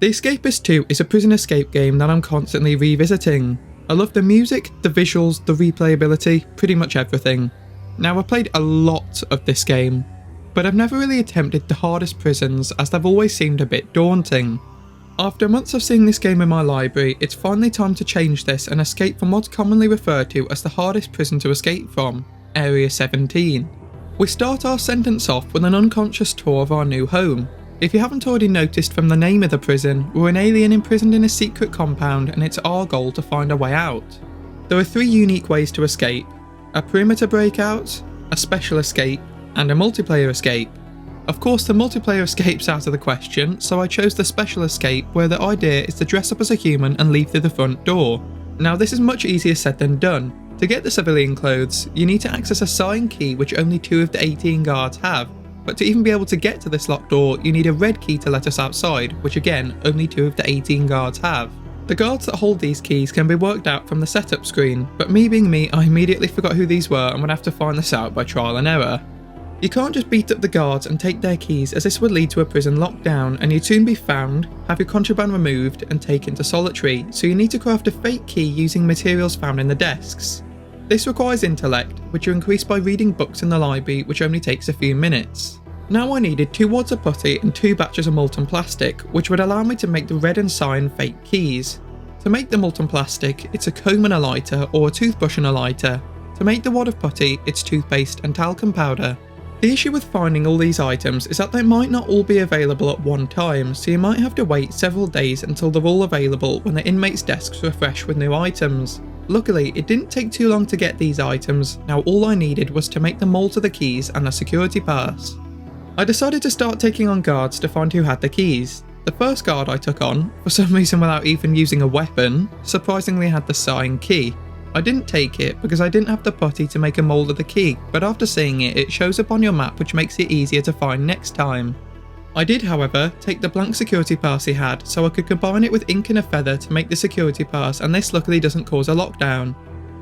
The Escapists 2 is a prison escape game that I'm constantly revisiting. I love the music, the visuals, the replayability, pretty much everything. Now I've played a lot of this game, but I've never really attempted the hardest prisons as they've always seemed a bit daunting. After months of seeing this game in my library, it's finally time to change this and escape from what's commonly referred to as the hardest prison to escape from, Area 17. We start our sentence off with an unconscious tour of our new home. If you haven't already noticed from the name of the prison, we're an alien imprisoned in a secret compound and it's our goal to find a way out. There are 3 unique ways to escape: a perimeter breakout, a special escape, and a multiplayer escape. Of course the multiplayer escape's out of the question, so I chose the special escape where the idea is to dress up as a human and leave through the front door. Now this is much easier said than done. To get the civilian clothes, you need to access a signed key which only 2 of the 18 guards have. But to even be able to get to this locked door, you need a red key to let us outside, which again, only 2 of the 18 guards have. The guards that hold these keys can be worked out from the setup screen, but me being me, I immediately forgot who these were and would have to find this out by trial and error. You can't just beat up the guards and take their keys, as this would lead to a prison lockdown and you'd soon be found, have your contraband removed and taken to solitary, so you need to craft a fake key using materials found in the desks. This requires intellect, which you increase by reading books in the library, which only takes a few minutes. Now I needed 2 wads of putty and 2 batches of molten plastic, which would allow me to make the red and cyan fake keys. To make the molten plastic, it's a comb and a lighter, or a toothbrush and a lighter. To make the wad of putty, it's toothpaste and talcum powder. The issue with finding all these items is that they might not all be available at one time, so you might have to wait several days until they're all available when the inmates' desks refresh with new items. Luckily, it didn't take too long to get these items. Now all I needed was to make the mold of the keys and a security pass. I decided to start taking on guards to find who had the keys. The first guard I took on, for some reason without even using a weapon, surprisingly had the signed key. I didn't take it because I didn't have the putty to make a mold of the key, but after seeing it, it shows up on your map, which makes it easier to find next time. I did, however, take the blank security pass he had, so I could combine it with ink and a feather to make the security pass, and this luckily doesn't cause a lockdown.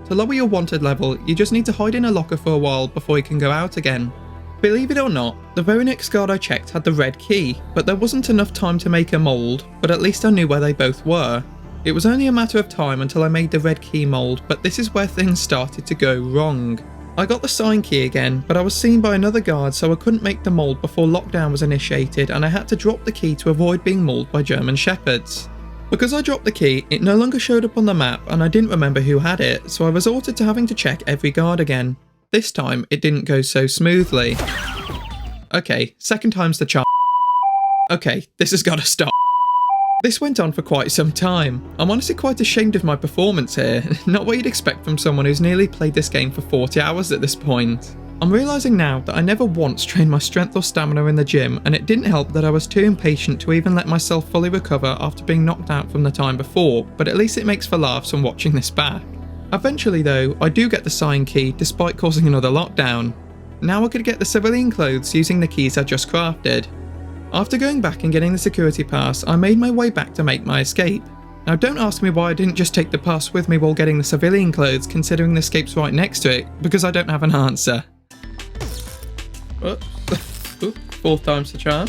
To lower your wanted level, you just need to hide in a locker for a while before you can go out again. Believe it or not, the very next guard I checked had the red key, but there wasn't enough time to make a mould, but at least I knew where they both were. It was only a matter of time until I made the red key mould, but this is where things started to go wrong. I got the sign key again, but I was seen by another guard, so I couldn't make the mould before lockdown was initiated, and I had to drop the key to avoid being mauled by German shepherds. Because I dropped the key, it no longer showed up on the map and I didn't remember who had it, so I resorted to having to check every guard again. This time, it didn't go so smoothly. Okay, second time's the charm. Okay, this has gotta stop. This went on for quite some time. I'm honestly quite ashamed of my performance here, not what you'd expect from someone who's nearly played this game for 40 hours at this point. I'm realising now that I never once trained my strength or stamina in the gym, and it didn't help that I was too impatient to even let myself fully recover after being knocked out from the time before, but at least it makes for laughs when watching this back. Eventually though, I do get the sign key despite causing another lockdown. Now I could get the civilian clothes using the keys I just crafted. After going back and getting the security pass, I made my way back to make my escape. Now don't ask me why I didn't just take the pass with me while getting the civilian clothes, considering the escape's right next to it, because I don't have an answer. Oops. Oops. 4th time's the charm.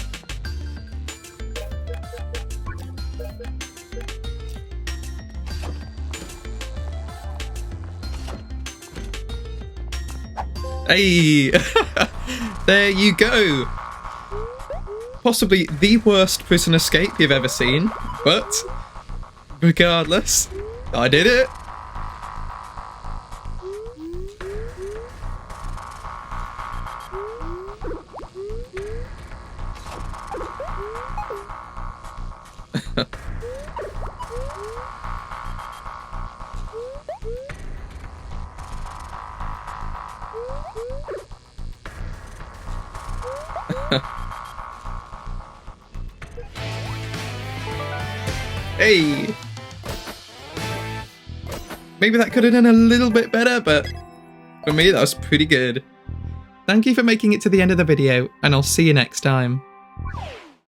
Hey! There you go! Possibly the worst prison escape you've ever seen, but regardless, I did it! Hey! Maybe that could have done a little bit better, but for me that was pretty good. Thank you for making it to the end of the video, and I'll see you next time.